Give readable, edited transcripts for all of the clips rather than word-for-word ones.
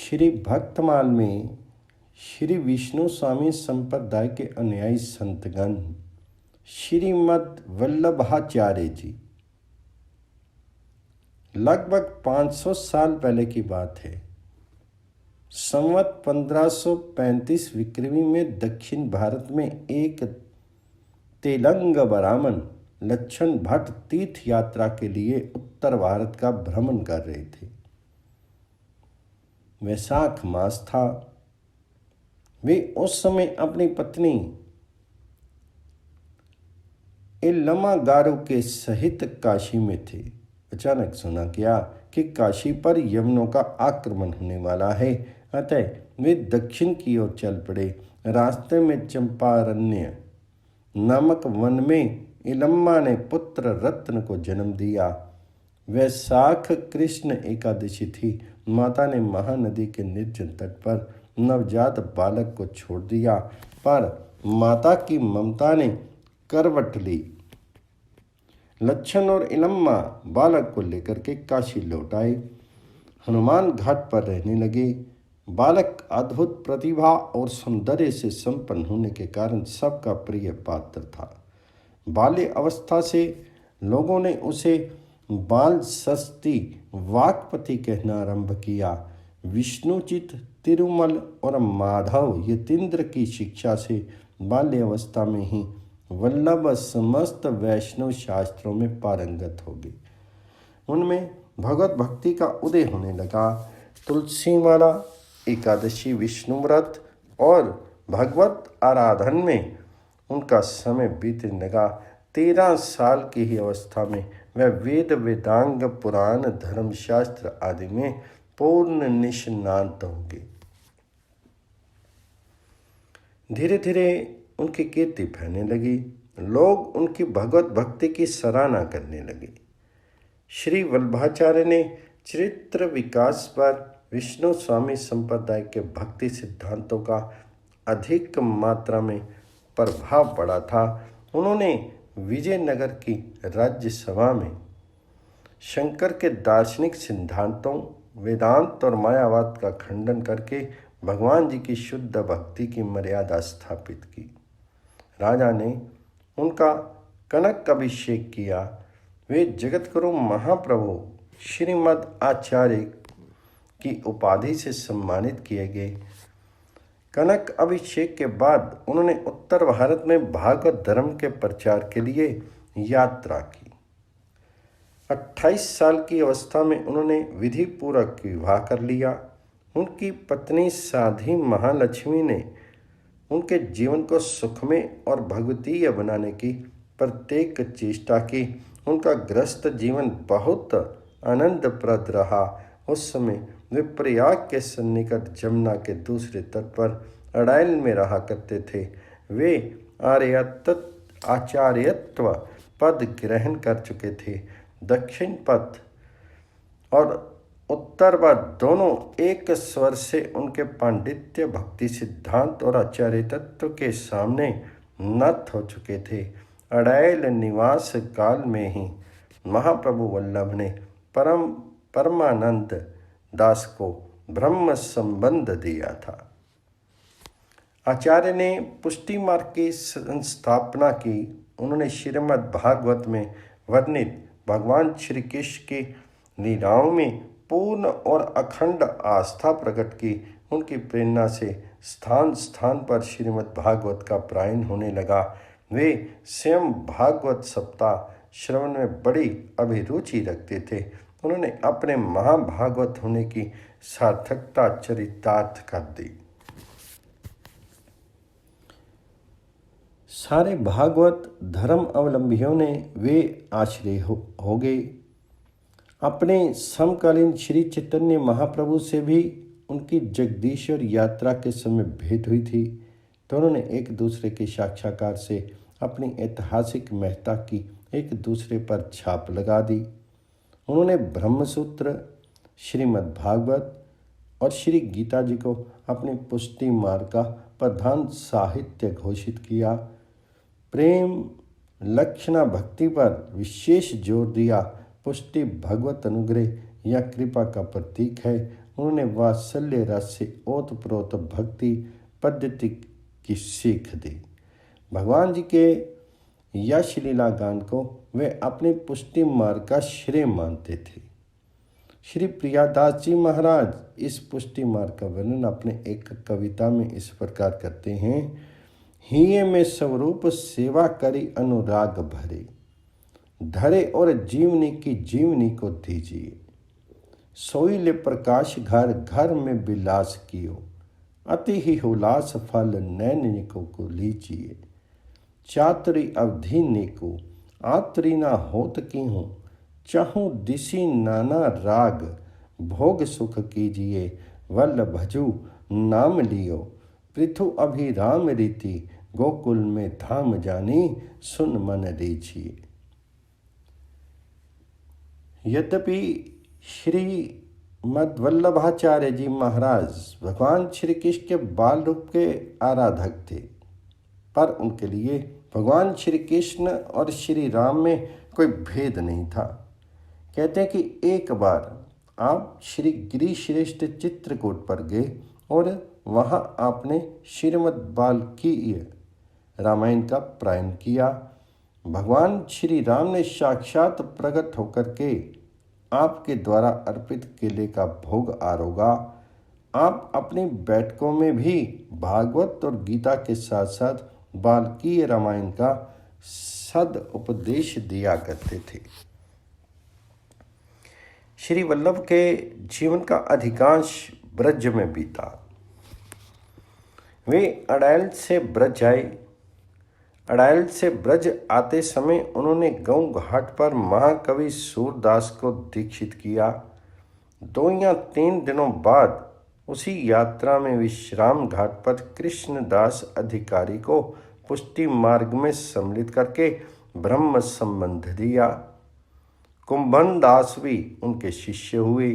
श्री भक्तमाल में श्री विष्णु स्वामी संप्रदाय के अनुयायी संतगण श्रीमद् वल्लभाचार्य जी लगभग 500 साल पहले की बात है। संवत 1535 विक्रमी में दक्षिण भारत में एक तेलंग ब्राह्मण लक्षण भट्ट तीर्थ यात्रा के लिए उत्तर भारत का भ्रमण कर रहे थे। वैशाख मास था। वे उस समय अपनी पत्नी इल्लमा गारू के सहित काशी में थे। अचानक सुना गया कि काशी पर यवनों का आक्रमण होने वाला है, अतः वे दक्षिण की ओर चल पड़े। रास्ते में चंपारण्य नामक वन में इलम्मा ने पुत्र रत्न को जन्म दिया। वैशाख कृष्ण एकादशी थी। माता ने महानदी के निर्जन तट पर नवजात बालक को छोड़ दिया, पर माता की ममता ने करवट ली। लक्षण और इलम्मा बालक को लेकर के काशी लौट आए। हनुमान घाट पर रहने लगे। बालक अद्भुत प्रतिभा और सौंदर्य से संपन्न होने के कारण सबका प्रिय पात्र था। बाल्य अवस्था से लोगों ने उसे बाल सस्ती वाक्पति कहना आरंभ किया। विष्णुचित, तिरुमल और माधव यतीन्द्र की शिक्षा से बाल्य अवस्था में ही वल्लभ समस्त वैष्णव शास्त्रों में पारंगत हो गए। उनमें भगवत भक्ति का उदय होने लगा। तुलसी माला, एकादशी, विष्णु व्रत और भगवत आराधन में उनका समय बीतने लगा। 13 साल की ही अवस्था में वह वेद, वेदांग, पुराण, धर्मशास्त्र आदि में पूर्ण निष्णात हो गए। धीरे धीरे उनकी कीर्ति फैलने लगी। लोग उनकी भगवत भक्ति की सराहना करने लगे। श्री वल्लभाचार्य ने चरित्र विकास पर विष्णु स्वामी संप्रदाय के भक्ति सिद्धांतों का अधिक मात्रा में प्रभाव पड़ा था। उन्होंने विजयनगर की राज्यसभा में शंकर के दार्शनिक सिद्धांतों, वेदांत और मायावाद का खंडन करके भगवान जी की शुद्ध भक्ति की मर्यादा स्थापित की। राजा ने उनका कनक अभिषेक किया। वे जगतगुरु महाप्रभु श्रीमद् आचार्य की उपाधि से सम्मानित किए गए। कनक अभिषेक के बाद उन्होंने उत्तर भारत में भागवत धर्म के प्रचार के लिए यात्रा की। 28 साल की अवस्था में उन्होंने विधि पूर्वक विवाह कर लिया। उनकी पत्नी साध्वी महालक्ष्मी ने उनके जीवन को सुखमय और भगवतीय बनाने की प्रत्येक चेष्टा की। उनका गृहस्थ जीवन बहुत आनंदप्रद रहा। उस समय वे प्रयाग के सन्निकट जमुना के दूसरे तट पर अड़ाइल में रहा करते थे। वे आचार्यत्व पद ग्रहण कर चुके थे। दक्षिण पथ और उत्तर पथ दोनों एक स्वर से उनके पांडित्य, भक्ति सिद्धांत और आचार्य तत्व के सामने नत हो चुके थे। अड़ाइल निवास काल में ही महाप्रभु वल्लभ ने परमानंद दास को ब्रह्म संबंध दिया था। आचार्य ने पुष्टि मार्ग की संस्थापना की। उन्होंने श्रीमद् भागवत में वर्णित भगवान श्री कृष्ण की लीलाओं में पूर्ण और अखंड आस्था प्रकट की। उनकी प्रेरणा से स्थान स्थान पर श्रीमद् भागवत का पारायण होने लगा। वे स्वयं भागवत सप्ताह श्रवण में बड़ी अभिरुचि रखते थे। उन्होंने अपने महाभागवत होने की सार्थकता चरितार्थ कर दी। सारे भागवत धर्म अवलंबियों ने वे आश्रय हो गए। अपने समकालीन श्री चैतन्य महाप्रभु से भी उनकी जगदीश्वर यात्रा के समय भेंट हुई थी, तो उन्होंने एक दूसरे के साक्षात्कार से अपनी ऐतिहासिक महत्ता की एक दूसरे पर छाप लगा दी। उन्होंने ब्रह्मसूत्र, श्रीमद् भागवत और श्री गीता जी को अपनी पुष्टि मार्ग का प्रधान साहित्य घोषित किया। प्रेम, लक्षणा भक्ति पर विशेष जोर दिया। पुष्टि भगवत अनुग्रह या कृपा का प्रतीक है उन्होंने वात्सल्य रस से ओतप्रोत भक्ति पद्धति की सीख दी। भगवान जी के यश लीला गान को वे अपनी पुष्टि मार्ग का श्रेय मानते थे। श्री प्रियादास जी महाराज इस पुष्टि मार्ग का वर्णन अपने एक कविता में इस प्रकार करते हैं। हिये में स्वरूप सेवा करी अनुराग भरे, धरे और जीवनी की जीवनी को दीजिए। सोइले प्रकाश घर घर में विलास कियो, अति ही हुलास फल नैनिको को लीजिए। चातुरी अवधि निको आतुरी ना होत की हूँ, चाहूँ दिशी नाना राग भोग सुख कीजिए। वल्ल भजू नाम लियो, पृथु अभिराम रीति, गोकुल में धाम जानी सुन मन लीजिए। यद्यपि श्रीमद् वल्लभाचार्य जी महाराज भगवान श्री कृष्ण के बाल रूप के आराधक थे, पर उनके लिए भगवान श्री कृष्ण और श्री राम में कोई भेद नहीं था। कहते हैं कि एक बार आप श्री गिरिश्रेष्ठ चित्रकूट पर गए और वहाँ आपने श्रीमद् बाल्मीकि रामायण का पारायण किया। भगवान श्री राम ने साक्षात प्रकट होकर के आपके द्वारा अर्पित केले का भोग आरोगा। आप अपनी बैठकों में भी भागवत और गीता के साथ साथ बाल्मीकि रामायण का सद उपदेश दिया करते थे। श्री वल्लभ के जीवन का अधिकांश ब्रज में बीता। वे अड़ैल से ब्रज आए। अड़ैल से ब्रज आते समय उन्होंने गऊ घाट पर महाकवि सूरदास को दीक्षित किया। 2 या 3 दिनों बाद उसी यात्रा में विश्राम घाट पर कृष्णदास अधिकारी को पुष्टि मार्ग में सम्मिलित करके ब्रह्म संबंध दिया। कुंभन दास भी उनके शिष्य हुए।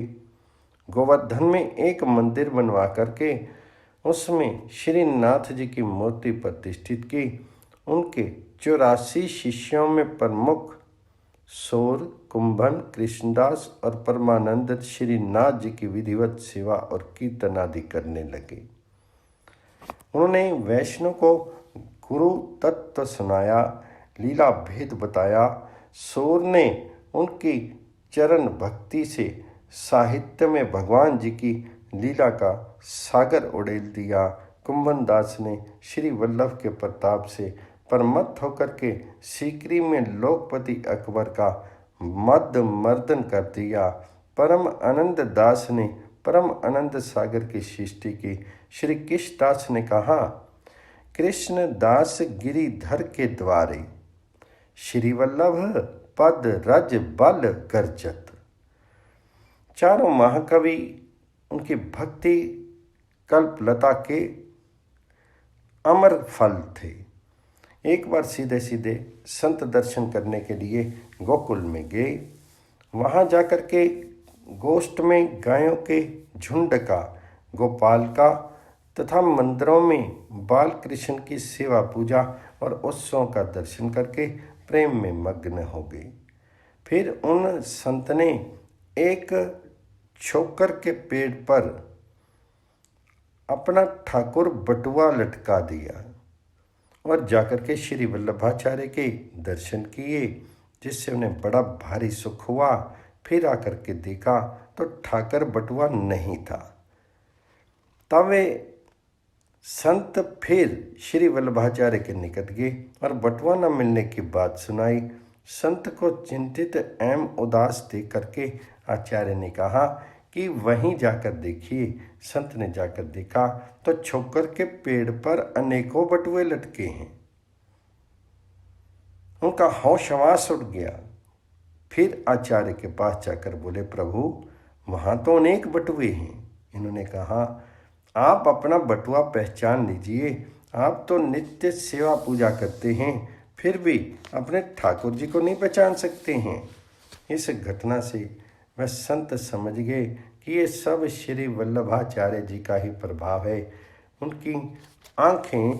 गोवर्धन में एक मंदिर बनवा करके उसमें श्रीनाथ जी की मूर्ति प्रतिष्ठित की। उनके 84 शिष्यों में प्रमुख सौर, कुंभन, कृष्णदास और परमानंद श्रीनाथ जी की विधिवत सेवा और कीर्तन आदि करने लगे। उन्होंने वैष्णव को गुरु तत्व सुनाया, लीला भेद बताया। सौर ने उनकी चरण भक्ति से साहित्य में भगवान जी की लीला का सागर उड़ेल दिया। कुंभन दास ने श्री वल्लभ के प्रताप से परमत होकर के सीकरी में लोकपति अकबर का मद मर्दन कर दिया। परम आनंद दास ने परम आनंद सागर की सृष्टि की। श्री कृष्णदास ने कहा, कृष्ण दास गिरिधर के द्वारे, श्री वल्लभ पद रज बल गर्जत। चारों महाकवि उनकी भक्ति कल्पलता के अमर फल थे। एक बार सीधे सीधे संत दर्शन करने के लिए गोकुल में गए। वहाँ जाकर के गोष्ठ में गायों के झुंड का, गोपाल का तथा मंदिरों में बाल कृष्ण की सेवा पूजा और उत्सवों का दर्शन करके प्रेम में मग्न हो गई। फिर उन संत ने एक छोकर के पेड़ पर अपना ठाकुर बटुआ लटका दिया और जाकर के श्री वल्लभाचार्य के दर्शन किए, जिससे उन्हें बड़ा भारी सुख हुआ। फिर आकर के देखा तो ठाकर बटुआ नहीं था। तब वे संत फिर श्री वल्लभाचार्य के निकट गए और बटुआ न मिलने की बात सुनाई। संत को चिंतित एवं उदास देख करके आचार्य ने कहा कि वहीं जाकर देखिए। संत ने जाकर देखा तो छोकर के पेड़ पर अनेकों बटुए लटके हैं। उनका होशवास उड़ गया। फिर आचार्य के पास जाकर बोले, प्रभु वहाँ तो अनेक बटुए हैं। इन्होंने कहा, आप अपना बटुआ पहचान लीजिए। आप तो नित्य सेवा पूजा करते हैं, फिर भी अपने ठाकुर जी को नहीं पहचान सकते हैं। इस घटना से वह संत समझ गए कि ये सब श्री वल्लभाचार्य जी का ही प्रभाव है। उनकी आंखें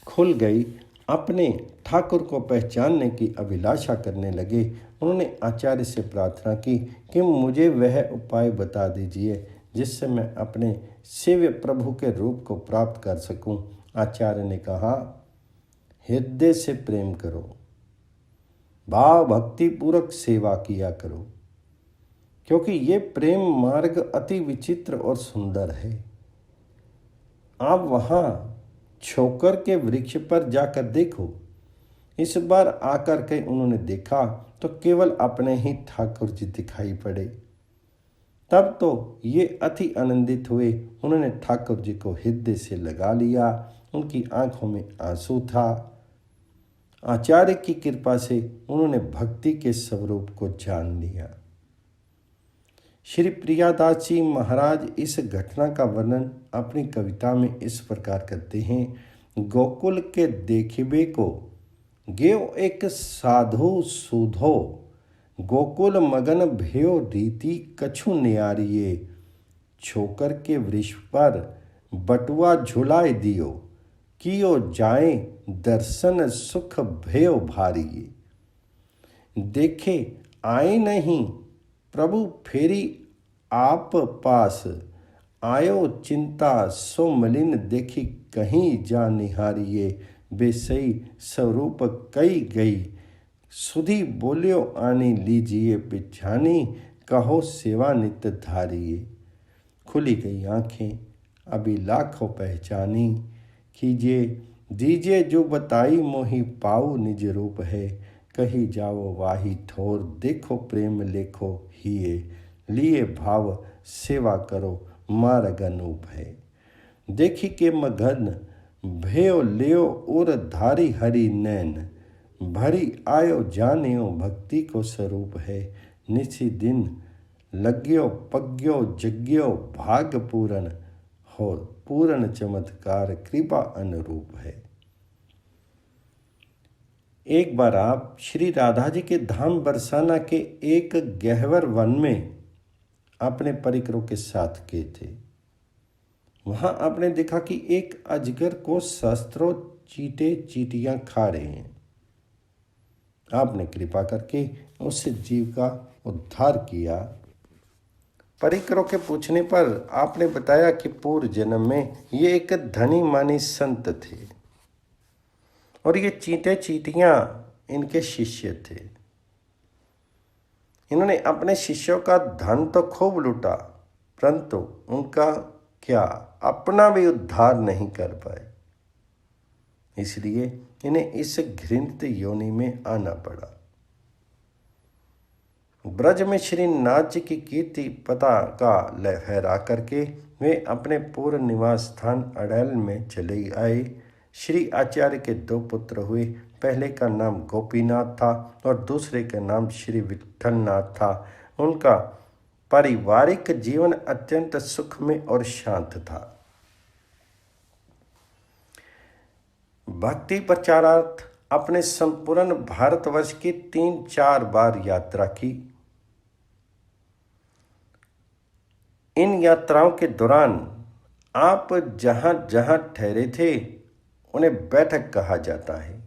खुल गई। अपने ठाकुर को पहचानने की अभिलाषा करने लगे। उन्होंने आचार्य से प्रार्थना की कि मुझे वह उपाय बता दीजिए जिससे मैं अपने सेव्य प्रभु के रूप को प्राप्त कर सकूं। आचार्य ने कहा, हृदय से प्रेम करो, भाव भक्ति पूर्वक सेवा किया करो, क्योंकि ये प्रेम मार्ग अति विचित्र और सुंदर है। आप वहां छोकर के वृक्ष पर जाकर देखो। इस बार आकर के उन्होंने देखा तो केवल अपने ही ठाकुर जी दिखाई पड़े। तब तो ये अति आनंदित हुए। उन्होंने ठाकुर जी को हृदय से लगा लिया। उनकी आंखों में आंसू था। आचार्य की कृपा से उन्होंने भक्ति के स्वरूप को जान लिया। श्री प्रियादास जी महाराज इस घटना का वर्णन अपनी कविता में इस प्रकार करते हैं। गोकुल के देखिबे को गेव एक साधु सुधो, गोकुल मगन भयो रीति कछु न्यारिये, छोकर के वृक्ष पर बटुआ झुलाए दियो, कियो जाए दर्शन सुख भयो भारिये। देखे आए नहीं प्रभु फेरी आप पास, आयो चिंता सो मलिन देखी कहीं जा निहारिये, बेसई स्वरूप कई गई, सुधी बोलियो आनी लीजिए बिछानी, कहो सेवा नित्य धारिये। खुली गई आंखें अभी लाखों पहचानी, कीजिए दीजिए जो बताई मोहि पाऊ निज रूप है, कही जाओ वाही ठोर देखो प्रेम लेखो हिये, लिए भाव सेवा करो मार्ग अनूप है। देखी के मगन भयो लियो और धारी हरि नैन, भरी आयो जानियो भक्ति को स्वरूप है, निसी दिन लग्यो पग्यो जग्यो भाग्य पूरन हो, पूर्ण चमत्कार कृपा अनुरूप है। एक बार आप श्री राधा जी के धाम बरसाना के एक गहवर वन में अपने परिकरों के साथ गए थे। वहां आपने देखा कि एक अजगर को शस्त्रों चींटे चींटियां खा रहे हैं। आपने कृपा करके उस जीव का उद्धार किया। परिकरों के पूछने पर आपने बताया कि पूर्व जन्म में ये एक धनी मानी संत थे और ये चींटे चींटियां इनके शिष्य थे। इन्होंने अपने शिष्यों का धन तो खूब लूटा, परंतु उनका क्या अपना भी उद्धार नहीं कर पाए। इसलिए इन्हें इस घृणित योनि में आना पड़ा। ब्रज में श्री नाथ जी की कीर्ति पताका लहरा करके वे अपने पूर्व निवास स्थान अड़ैल में चले आए। श्री आचार्य के दो पुत्र हुए। पहले का नाम गोपीनाथ था और दूसरे का नाम श्री विट्ठलनाथ था। उनका पारिवारिक जीवन अत्यंत सुखमय और शांत था। भक्ति प्रचारार्थ अपने संपूर्ण भारतवर्ष की 3-4 बार यात्रा की। इन यात्राओं के दौरान आप जहां जहां ठहरे थे उन्हें बैठक कहा जाता है।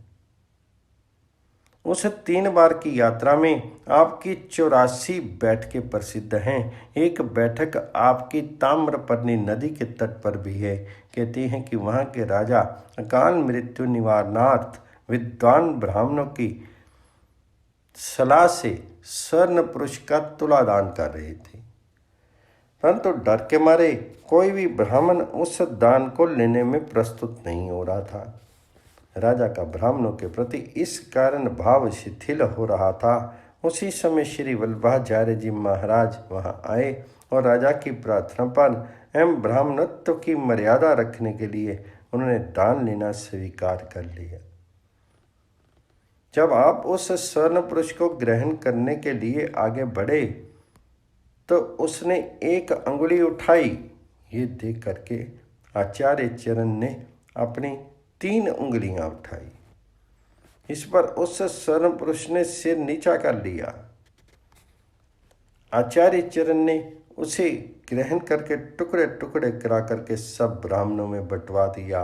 उस 3 बार की यात्रा में आपकी 84 बैठकें प्रसिद्ध हैं। एक बैठक आपकी ताम्रपर्णी नदी के तट पर भी है। कहते हैं कि वहाँ के राजा अकाल मृत्यु निवारणार्थ विद्वान ब्राह्मणों की सलाह से स्वर्ण पुरुष का तुला दान कर रहे थे, परंतु डर के मारे कोई भी ब्राह्मण उस दान को लेने में प्रस्तुत नहीं हो रहा था। राजा का ब्राह्मणों के प्रति इस कारण भाव शिथिल हो रहा था। उसी समय श्री वल्लभाचार्य जी महाराज वहां आए और राजा की प्रार्थना पर एवं ब्राह्मणत्व की मर्यादा रखने के लिए उन्होंने दान लेना स्वीकार कर लिया। जब आप उस स्वर्ण पुरुष को ग्रहण करने के लिए आगे बढ़े तो उसने एक अंगुली उठाई। ये देख करके आचार्य चरण ने अपनी 3 उंगलियां उठाई। इस पर उस स्वर्ण पुरुष ने सिर नीचा कर लिया। आचार्य चरण ने उसे ग्रहण करके टुकड़े टुकड़े करा करके सब ब्राह्मणों में बंटवा दिया।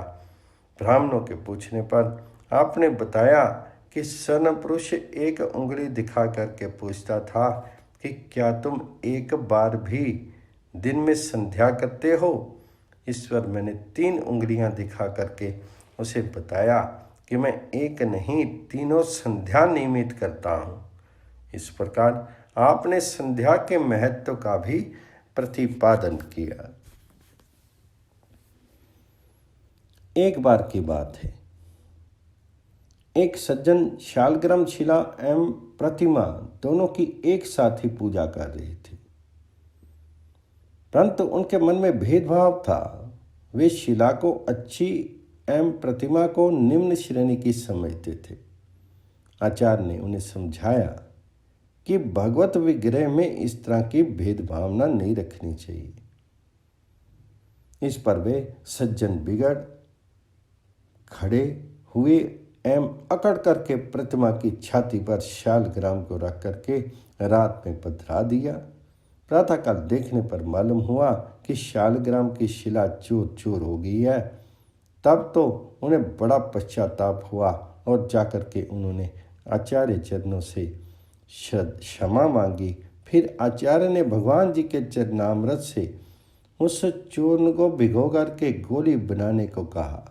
ब्राह्मणों के पूछने पर आपने बताया कि स्वर्ण पुरुष एक उंगली दिखा करके पूछता था कि क्या तुम एक बार भी दिन में संध्या करते हो? ईश्वर मैंने 3 उंगलियां दिखा करके उसे बताया कि मैं एक नहीं 3 संध्या नियमित करता हूँ। इस प्रकार आपने संध्या के महत्व का भी प्रतिपादन किया। एक बार की बात है, एक सज्जन शालग्राम शिला एवं प्रतिमा दोनों की एक साथ ही पूजा कर रहे थे, परंतु उनके मन में भेदभाव था। वे शिला को अच्छी एवं प्रतिमा को निम्न श्रेणी की समझते थे। आचार्य ने उन्हें समझाया कि भगवत विग्रह में इस तरह की भेदभावना नहीं रखनी चाहिए। इस पर वे सज्जन बिगड़ खड़े हुए एवं अकड़ करके प्रतिमा की छाती पर शालग्राम को रख करके रात में पधरा दिया। प्रातःकाल देखने पर मालूम हुआ कि शालग्राम की शिला चूर चूर हो गई है। तब तो उन्हें बड़ा पश्चाताप हुआ और जाकर के उन्होंने आचार्य चरणों से क्षमा मांगी। फिर आचार्य ने भगवान जी के चरणामृत से उस चूर्ण को भिगो करके गोली बनाने को कहा।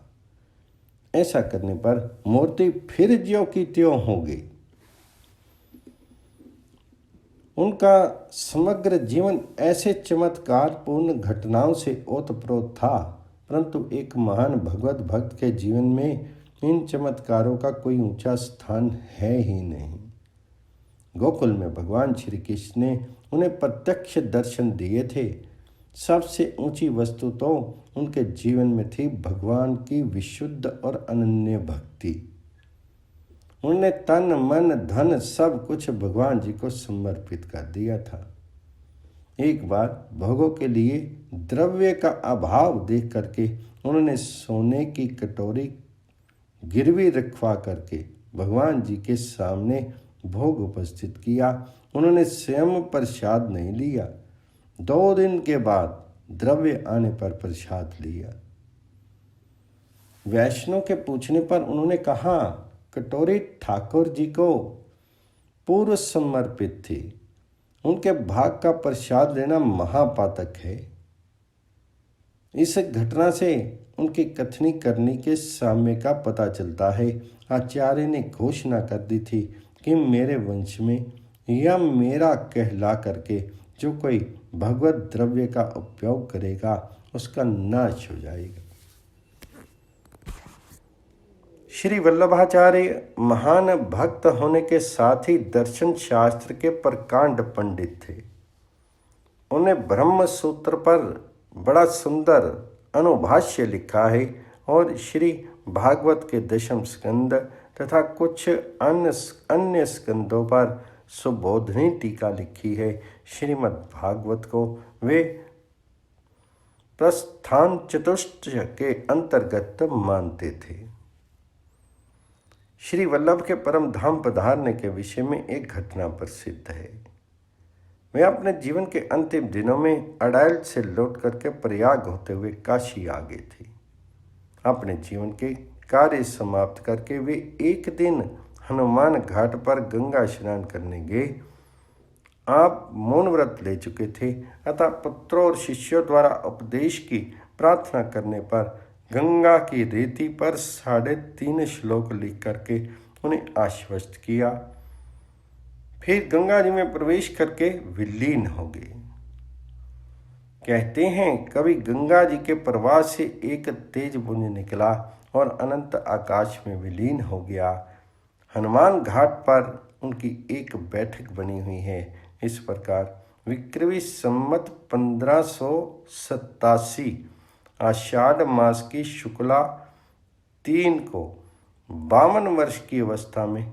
ऐसा करने पर मूर्ति फिर ज्यों की त्यों हो गई। उनका समग्र जीवन ऐसे चमत्कारपूर्ण घटनाओं से ओतप्रोत था, परंतु एक महान भगवत भक्त के जीवन में इन चमत्कारों का कोई ऊंचा स्थान है ही नहीं। गोकुल में भगवान श्री कृष्ण ने उन्हें प्रत्यक्ष दर्शन दिए थे। सबसे ऊंची वस्तु तो उनके जीवन में थी भगवान की विशुद्ध और अनन्य भक्ति। उन्होंने तन मन धन सब कुछ भगवान जी को समर्पित कर दिया था। एक बार भोगों के लिए द्रव्य का अभाव देख करके उन्होंने सोने की कटोरी गिरवी रखवा करके भगवान जी के सामने भोग उपस्थित किया। उन्होंने स्वयं प्रसाद नहीं लिया। 2 दिन के बाद द्रव्य आने पर प्रसाद लिया। वैष्णव के पूछने पर उन्होंने कहा, कटोरी ठाकुर जी को पूर्व समर्पित थी, उनके भाग का प्रसाद लेना महापातक है। इस घटना से उनकी कथनी करनी के साम्य का पता चलता है। आचार्य ने घोषणा कर दी थी कि मेरे वंश में या मेरा कहला करके जो कोई भगवत द्रव्य का उपयोग करेगा उसका नाश हो जाएगा। श्री वल्लभाचार्य महान भक्त होने के साथ ही दर्शन शास्त्र के प्रकांड पंडित थे। उन्हें ब्रह्म सूत्र पर बड़ा सुंदर अनुभाष्य लिखा है और श्री भागवत के 10वें स्कंद तथा कुछ अन्य स्कंदों पर सुबोधनी टीका लिखी है। श्रीमद् भागवत को वे प्रस्थान चतुष्टय के अंतर्गत मानते थे। श्री वल्लभ के परम धाम पधारने के विषय में एक घटना प्रसिद्ध है। वे अपने जीवन के अंतिम दिनों में अडालज से लौट करके प्रयाग होते हुए काशी आ गए थे। अपने जीवन के कार्य समाप्त करके वे एक दिन हनुमान घाट पर गंगा स्नान करने गए। आप मौन व्रत ले चुके थे, अतः पुत्रों और शिष्यों द्वारा उपदेश की प्रार्थना करने पर गंगा की रेती पर 3.5 श्लोक लिख करके उन्हें आश्वस्त किया। फिर गंगा जी में प्रवेश करके विलीन हो गए। कहते हैं कभी गंगा जी के प्रवाह से एक तेज पुंज निकला और अनंत आकाश में विलीन हो गया। हनुमान घाट पर उनकी एक बैठक बनी हुई है। इस प्रकार विक्रमी संवत 1587 आषाढ़ मास की शुक्ला 3 को 52 वर्ष की अवस्था में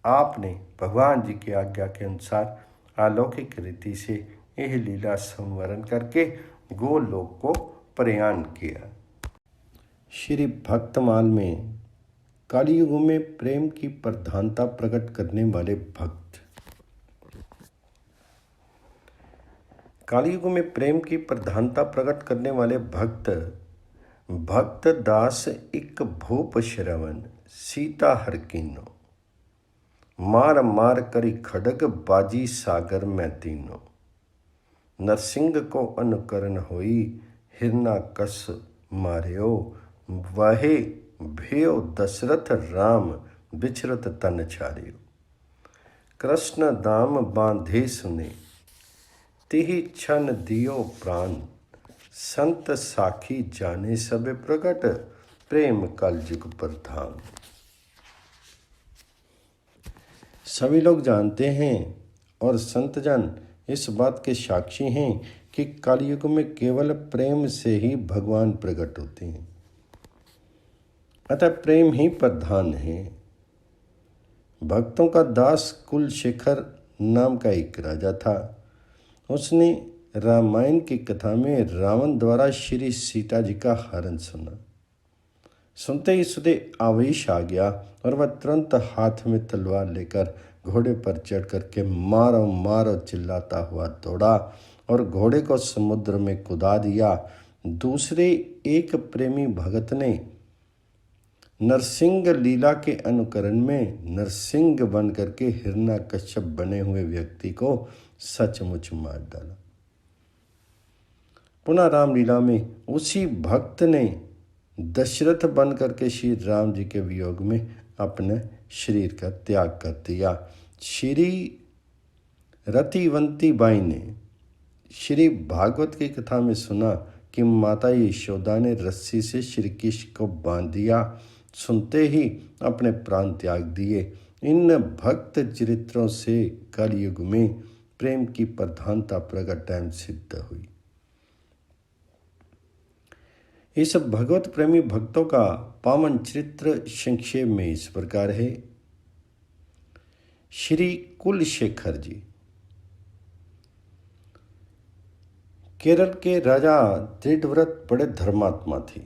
आपने भगवान जी की आज्ञा के अनुसार अलौकिक रीति से यह लीला संवरण करके गोलोक को प्रयाण किया। श्री भक्तमाल में कलियुग में प्रेम की प्रधानता प्रकट करने वाले भक्त। कलियुग में प्रेम की प्रधानता प्रकट करने वाले भक्त दास इक भूप श्रवण सीता हर कीनो। मार मार करी खड़ग बाजी सागर में तीनों। नरसिंह को अनुकरण होई हिरना कस मार्यो। वाहे भयो दशरथ राम बिछरत तन छारियो। कृष्ण दाम बांधे सुने तिहि छन दियो प्राण। संत साखी जाने सब प्रगट प्रेम कलयुग प्रधान। सभी लोग जानते हैं और संतजन इस बात के साक्षी हैं कि कलयुग में केवल प्रेम से ही भगवान प्रकट होते हैं, अतः प्रेम ही प्रधान है। भक्तों का दास कुलशेखर नाम का एक राजा था। उसने रामायण की कथा में रावण द्वारा श्री सीता जी का हरण सुना। सुनते ही उसे आवेश आ गया और वह तुरंत हाथ में तलवार लेकर घोड़े पर चढ़ करके मारो मारो चिल्लाता हुआ दौड़ा और घोड़े को समुद्र में कुदा दिया। दूसरे एक प्रेमी भगत ने नरसिंह लीला के अनुकरण में नरसिंह बन करके हिरण्यकश्यप बने हुए व्यक्ति को सचमुच मार डाला। पुनः रामलीला में उसी भक्त ने दशरथ बन करके श्री राम जी के वियोग में अपने शरीर का त्याग कर दिया। श्री रतिवंती बाई ने श्री भागवत की कथा में सुना कि माता यशोदा ने रस्सी से श्री कृष्ण को बांध दिया। सुनते ही अपने प्राण त्याग दिए। इन भक्त चरित्रों से कलयुग में प्रेम की प्रधानता प्रकट एवं सिद्ध हुई। इस भगवत प्रेमी भक्तों का पावन चरित्र संक्षेप में इस प्रकार है। श्री कुलशेखर जी केरल के राजा दृढ़व्रत बड़े धर्मात्मा थे,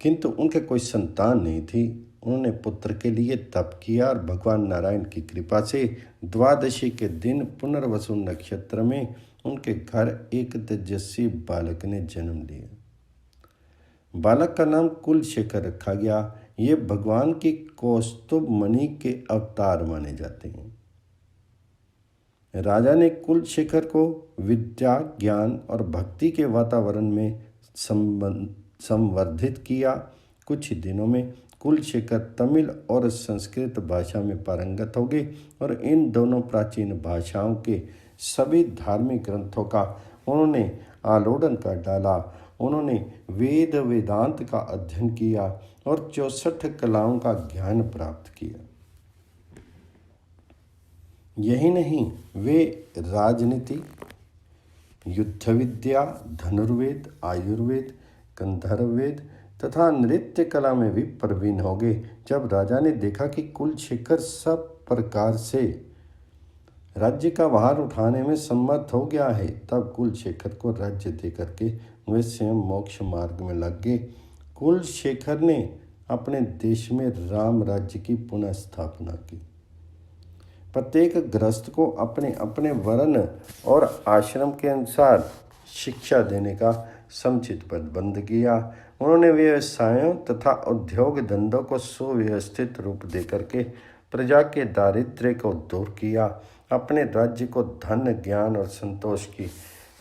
किंतु उनके कोई संतान नहीं थी। उन्होंने पुत्र के लिए तप किया और भगवान नारायण की कृपा से द्वादशी के दिन पुनर्वसु नक्षत्र में उनके घर एक तेजस्वी बालक ने जन्म लिया। बालक का नाम कुलशेखर रखा गया। ये भगवान की कौस्तुभ मणि के अवतार माने जाते हैं। राजा ने कुलशेखर को विद्या, ज्ञान और भक्ति के वातावरण में संवर्धित किया। कुछ ही दिनों में कुलशेखर तमिल और संस्कृत भाषा में पारंगत हो गए और इन दोनों प्राचीन भाषाओं के सभी धार्मिक ग्रंथों का उन्होंने आलोड़न कर डाला। उन्होंने वेद वेदांत का अध्ययन किया और 64 कलाओं का ज्ञान प्राप्त किया। यही नहीं, वे राजनीति, युद्ध विद्या, धनुर्वेद, आयुर्वेद, गंधर्ववेद तथा नृत्य कला में भी प्रवीण हो गए। जब राजा ने देखा कि कुलशेखर सब प्रकार से राज्य का भार उठाने में सम्मत हो गया है, तब कुलशेखर को राज्य दे करके वे स्वयं मोक्ष मार्ग में लग गए। कुलशेखर ने अपने देश में राम राज्य की पुनः स्थापना की। प्रत्येक गृहस्थ को अपने अपने वर्ण और आश्रम के अनुसार शिक्षा देने का समुचित प्रबंध किया। उन्होंने व्यवसायों तथा उद्योग धंधों को सुव्यवस्थित रूप देकर के प्रजा के दारिद्र्य को दूर किया। अपने राज्य को धन, ज्ञान और संतोष की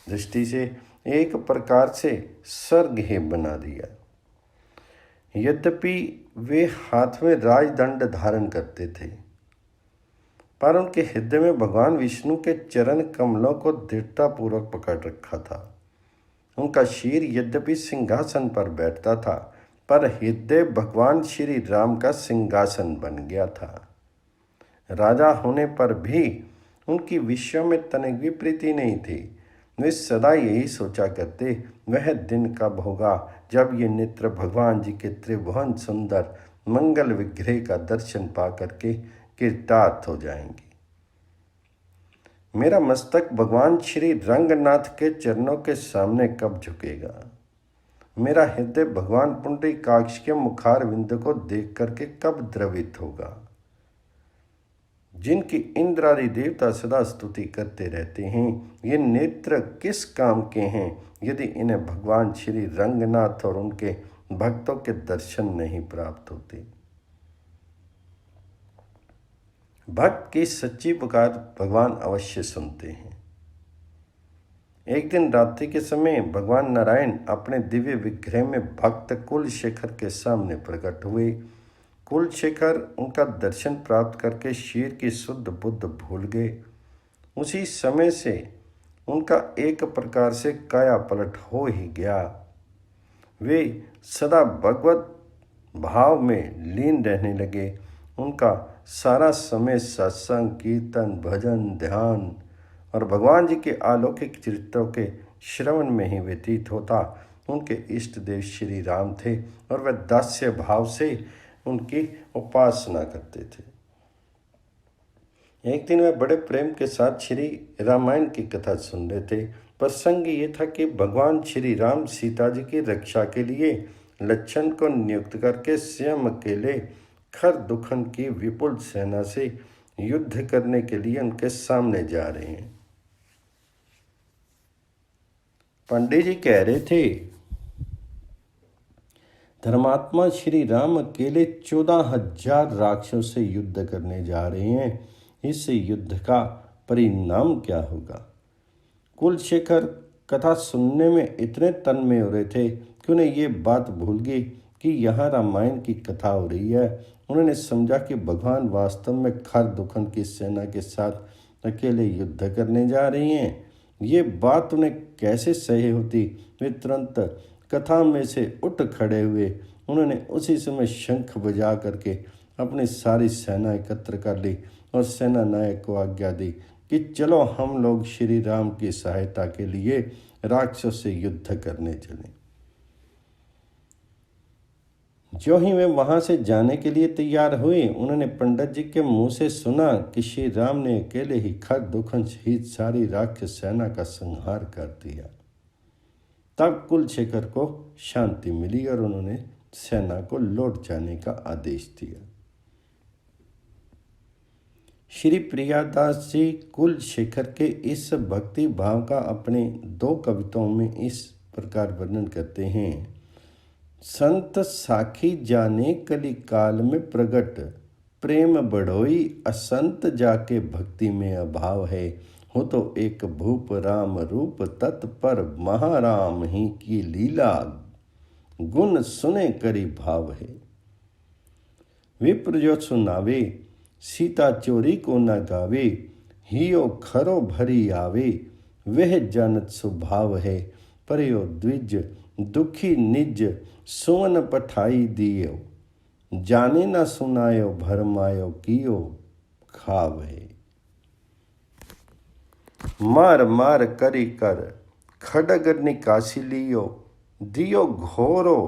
दृष्टि से एक प्रकार से स्वर्ग ही बना दिया। यद्यपि वे हाथ में राजदंड धारण करते थे, पर उनके हृदय में भगवान विष्णु के चरण कमलों को दृढ़तापूर्वक पकड़ रखा था। उनका शीर यद्यपि सिंहासन पर बैठता था, पर हृदय भगवान श्री राम का सिंहासन बन गया था। राजा होने पर भी उनकी विषयों में तनिक भी प्रीति नहीं थी। वे सदा यही सोचा करते, वह दिन कब होगा जब ये नेत्र भगवान जी के त्रिभुवन सुंदर मंगल विग्रह का दर्शन पा करके कृतार्थ हो जाएंगे। मेरा मस्तक भगवान श्री रंगनाथ के चरणों के सामने कब झुकेगा। मेरा हृदय भगवान पुंडरीकाक्ष के मुखार विंद को देख करके कब द्रवित होगा। जिनकी इंद्रादि देवता सदा स्तुति करते रहते हैं, ये नेत्र किस काम के हैं यदि इन्हें भगवान श्री रंगनाथ और उनके भक्तों के दर्शन नहीं प्राप्त होते। भक्त की सच्ची पुकार भगवान अवश्य सुनते हैं। एक दिन रात्रि के समय भगवान नारायण अपने दिव्य विग्रह में भक्त कुलशेखर के सामने प्रकट हुए। कुलशेखर उनका दर्शन प्राप्त करके शीर की शुद्ध बुद्ध भूल गए। उसी समय से उनका एक प्रकार से काया पलट हो ही गया। वे सदा भगवत भाव में लीन रहने लगे। उनका सारा समय सत्संग, कीर्तन, भजन, ध्यान और भगवान जी के अलौकिक चरित्रों के श्रवण में ही व्यतीत होता। उनके इष्ट देव श्री राम थे और वे दास्य भाव से उनकी उपासना करते थे। एक दिन वे बड़े प्रेम के साथ श्री रामायण की कथा सुन रहे थे। प्रसंग ये था कि भगवान श्री राम सीता जी की रक्षा के लिए लक्ष्मण को नियुक्त करके स्वयं अकेले खर दुखन की विपुल सेना से युद्ध करने के लिए उनके सामने जा रहे हैं। पंडित जी कह रहे थे, धर्मात्मा श्री राम अकेले 14,000 राक्षसों से युद्ध करने जा रहे हैं। इस युद्ध का परिणाम क्या होगा? कुलशेखर कथा सुनने में इतने तन्मय हो रहे थे कि उन्हें ये बात भूल गई कि यहाँ रामायण की कथा हो रही है। उन्होंने समझा कि भगवान वास्तव में खर दुखन की सेना के साथ अकेले युद्ध करने जा रही हैं। ये बात उन्हें कैसे सही होती? वे तुरंत कथा में से उठ खड़े हुए। उन्होंने उसी समय शंख बजा करके अपनी सारी सेना एकत्र कर ली और सेना नायक को आज्ञा दी कि चलो हम लोग श्री राम की सहायता के लिए राक्षसों से युद्ध करने चलें। जो ही वे वहां से जाने के लिए तैयार हुए, उन्होंने पंडित जी के मुंह से सुना कि श्री राम ने अकेले ही खर दुखन सहित सारी राक्षस सेना का संहार कर दिया। तब कुलशेखर को शांति मिली और उन्होंने सेना को लौट जाने का आदेश दिया। श्री प्रियादास जी कुलशेखर के इस भक्ति भाव का अपने 2 कविताओं में इस प्रकार वर्णन करते हैं। संत साखी जाने कली काल में प्रगट, प्रेम बढ़ोई असंत जाके भक्ति में अभाव है। हो तो एक भूप राम रूप तत्पर, महाराम ही की लीला गुण सुने करी भाव है। विप्र जो सुनावे, सीता चोरी को न गावे, हियो खरो भरी आवे, वह जानत स्वभाव है। परयो द्विज दुखी निज, सुवन पठाई दियो, जाने न सुनायो भरमायो कियो खाव है। मार मार करी कर खडग निकासी लियो, दियो घोरो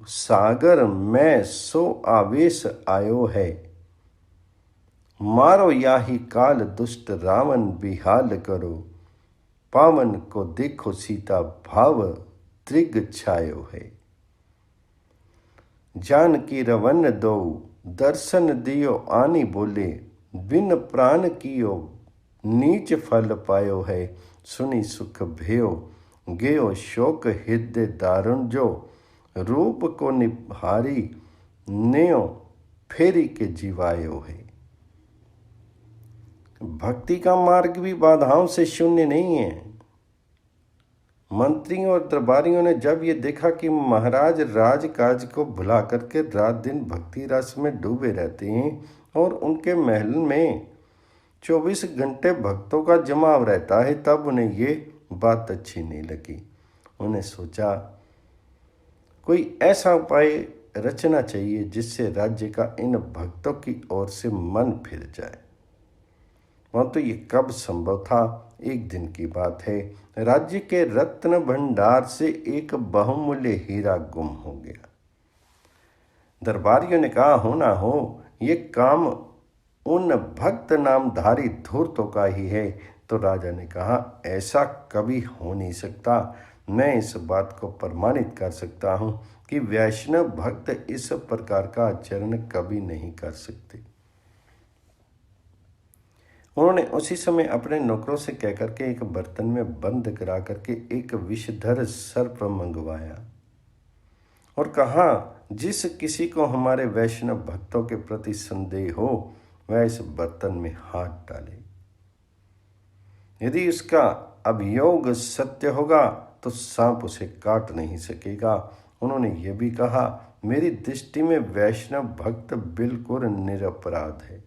सागर में सो आवेश आयो है। मारो याही काल दुष्ट रावण बिहाल करो, पावन को देखो सीता भाव त्रिग छायो है। जानकी रवन दो दर्शन दियो आनी बोले, बिन प्राण कियो नीच फल पायो है। सुनी सुख भयो गयो शोक हृदय दारुण जो, रूप को निहारी नेयो फेरी के जीवायो है। भक्ति का मार्ग भी बाधाओं से शून्य नहीं है। मंत्रियों और दरबारियों ने जब ये देखा कि महाराज राजकाज को भुला करके रात दिन भक्ति रस में डूबे रहते हैं और उनके महल में 24 घंटे भक्तों का जमाव रहता है, तब उन्हें ये बात अच्छी नहीं लगी। उन्हें सोचा कोई ऐसा उपाय रचना चाहिए जिससे राज्य का इन भक्तों की ओर से मन फिर जाए। परंतु ये कब संभव था? एक दिन की बात है। राज्य के रत्न भंडार से एक बहुमूल्य हीरा गुम हो गया। दरबारियों ने कहा, हो ना हो ये काम उन भक्त नामधारी धूर्तों का ही है। तो राजा ने कहा, ऐसा कभी हो नहीं सकता। मैं इस बात को प्रमाणित कर सकता हूँ कि वैष्णव भक्त इस प्रकार का आचरण कभी नहीं कर सकते। उन्होंने उसी समय अपने नौकरों से कहकर के एक बर्तन में बंद करा करके एक विषधर सर्प मंगवाया और कहा, जिस किसी को हमारे वैष्णव भक्तों के प्रति संदेह हो वह इस बर्तन में हाथ डाले। यदि उसका अभियोग सत्य होगा तो सांप उसे काट नहीं सकेगा। उन्होंने ये भी कहा, मेरी दृष्टि में वैष्णव भक्त बिल्कुल निरपराध है,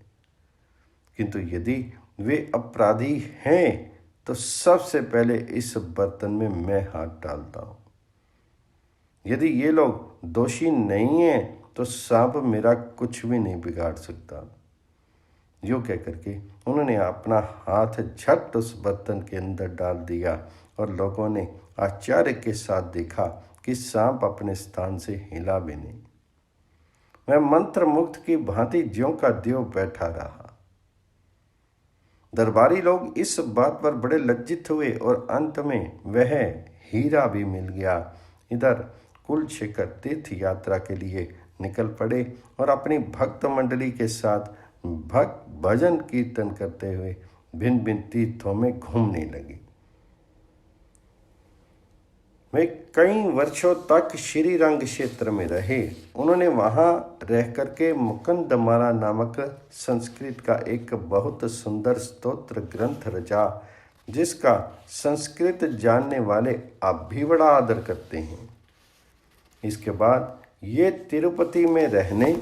किंतु यदि वे अपराधी हैं तो सबसे पहले इस बर्तन में मैं हाथ डालता हूँ। यदि ये लोग दोषी नहीं हैं तो सांप मेरा कुछ भी नहीं बिगाड़ सकता। यूँ कह करके उन्होंने अपना हाथ झट उस बर्तन के अंदर डाल दिया और लोगों ने आश्चर्य के साथ देखा कि सांप अपने स्थान से हिला भी नहीं। वह मंत्र मुग्ध की भांति ज्यों का त्यों बैठा रहा। दरबारी लोग इस बात पर बड़े लज्जित हुए और अंत में वह हीरा भी मिल गया। इधर कुलशेखर तीर्थ यात्रा के लिए निकल पड़े और अपनी भक्त मंडली के साथ भक्त भजन कीर्तन करते हुए भिन्न भिन्न तीर्थों में घूमने लगे। वे कई वर्षों तक श्री रंग क्षेत्र में रहे। उन्होंने वहां रह करके मुकंदमाला नामक संस्कृत का एक बहुत सुंदर स्तोत्र ग्रंथ रचा, जिसका संस्कृत जानने वाले अब भी बड़ा आदर करते हैं। इसके बाद ये तिरुपति में रहने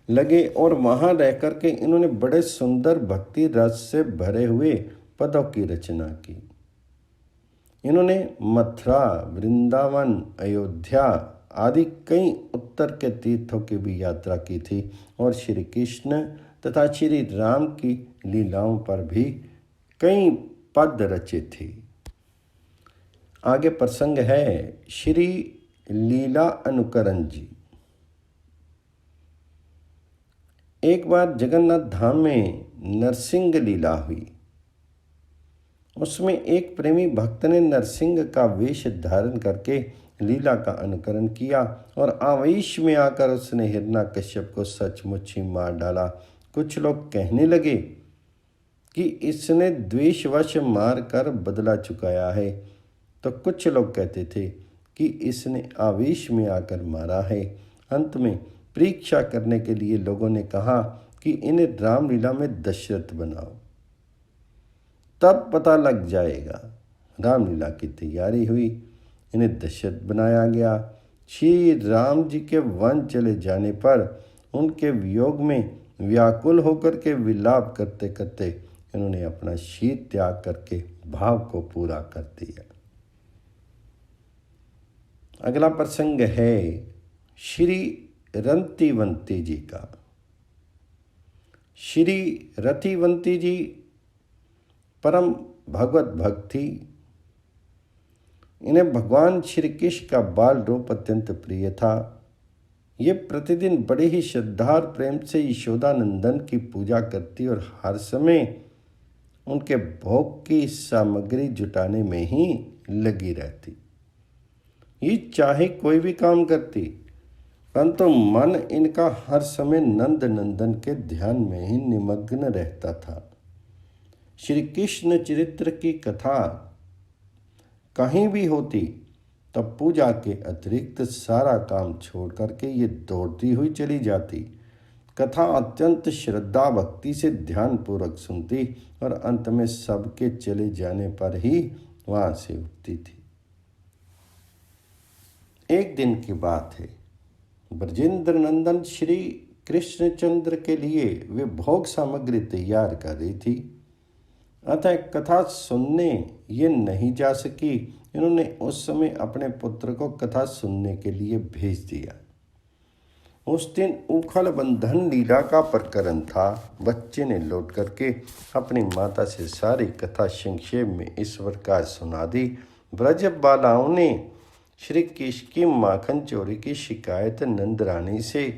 लगे और वहां रह करके इन्होंने बड़े सुंदर भक्ति रस से भरे हुए पदों की रचना की। इन्होंने मथुरा, वृंदावन, अयोध्या आदि कई उत्तर के तीर्थों की भी यात्रा की थी और श्री कृष्ण तथा श्री राम की लीलाओं पर भी कई पद रचे थे। आगे प्रसंग है श्री लीला अनुकरण जी। एक बार जगन्नाथ धाम में नरसिंह लीला हुई। उसमें एक प्रेमी भक्त ने नरसिंह का वेश धारण करके लीला का अनुकरण किया और आवेश में आकर उसने हिरण्यकश्यप को सचमुच ही मार डाला। कुछ लोग कहने लगे कि इसने द्वेषवश मार कर बदला चुकाया है, तो कुछ लोग कहते थे कि इसने आवेश में आकर मारा है। अंत में परीक्षा करने के लिए लोगों ने कहा कि इन्हें रामलीला में दशरथ बनाओ, तब पता लग जाएगा। रामलीला की तैयारी हुई, इन्हें दशरथ बनाया गया। श्री राम जी के वन चले जाने पर उनके वियोग में व्याकुल होकर के विलाप करते करते इन्होंने अपना शीर त्याग करके भाव को पूरा कर दिया। अगला प्रसंग है श्री रतिवंती जी का। श्री रतिवंती जी परम भगवत भक्त थी। इन्हें भगवान श्री कृष्ण का बाल रूप अत्यंत प्रिय था। ये प्रतिदिन बड़े ही श्रद्धा और प्रेम से यशोदानंदन की पूजा करती और हर समय उनके भोग की सामग्री जुटाने में ही लगी रहती। ये चाहे कोई भी काम करती, परंतु मन इनका हर समय नंद नंदन के ध्यान में ही निमग्न रहता था। श्री कृष्ण चरित्र की कथा कहीं भी होती तब पूजा के अतिरिक्त सारा काम छोड़ करके ये दौड़ती हुई चली जाती। कथा अत्यंत श्रद्धा भक्ति से ध्यानपूर्वक सुनती और अंत में सबके चले जाने पर ही वहाँ से उठती थी। एक दिन की बात है, ब्रजेंद्र नंदन श्री कृष्णचंद्र के लिए वे भोग सामग्री तैयार कर रही थी, अतः कथा सुनने ये नहीं जा सकी। इन्होंने उस समय अपने पुत्र को कथा सुनने के लिए भेज दिया। उस दिन उखल बंधन लीला का प्रकरण था। बच्चे ने लौट करके अपनी माता से सारी कथा संक्षेप में इस प्रकार सुना दी। ब्रज बालाओं ने श्री कृष्ण की माखन चोरी की शिकायत नंद रानी से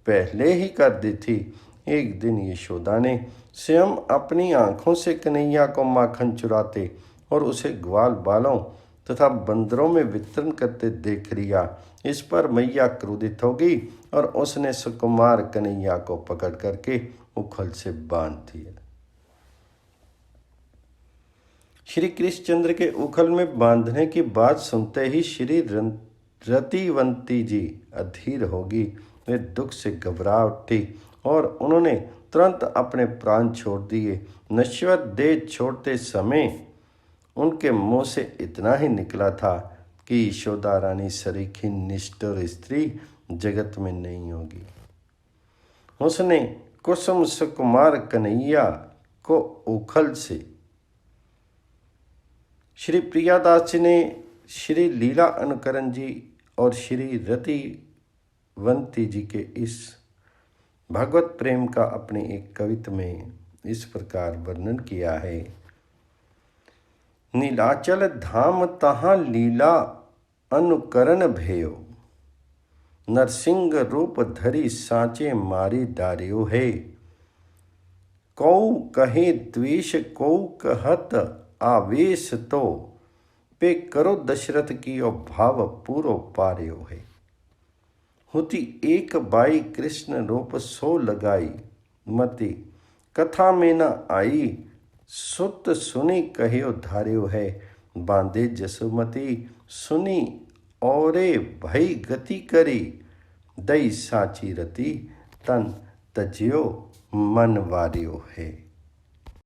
पहले ही कर दी थी। एक दिन यशोदा ने स्वयं अपनी आंखों से कन्हैया को माखन चुराते और उसे ग्वाल बालों तथा बंदरों में वितरण करते देख लिया। इस पर मैया क्रोधित हो गई और उसने सुकुमार कन्हैया को पकड़ करके उखल से बांध दिया। श्री कृष्णचंद्र के उखल में बांधने की बात सुनते ही श्री रतिवंती जी अधीर होगी वे दुख से घबरा उठी और उन्होंने तुरंत अपने प्राण छोड़ दिए। नश्वर देह छोड़ते समय उनके मुंह से इतना ही निकला था कि यशोदा रानी सरीखी निष्ठुर स्त्री जगत में नहीं होगी। उसने कुसुम सुकुमार कन्हैया को उखल से श्री प्रियादास जी ने श्री लीला अनुकरण जी और श्री रतिवंती जी के इस भगवत प्रेम का अपनी एक कविता में इस प्रकार वर्णन किया है। नीलाचल धाम तहाँ लीला अनुकरण भयो, नरसिंह रूप धरी सांचे मारी डार्यो है। कौ कहे द्वेष कौ कहत आवेश तो, पे करो दशरथ की और भाव पूरो पार्यो है। हुति एक बाई कृष्ण रूप सो लगाई, मति कथा में न आई, सुत सुनी कहो धार्यो है। बांधे जसुमती सुनी औरे भई गति करी, दई साची रति तन तज्यो मन वार्यो है।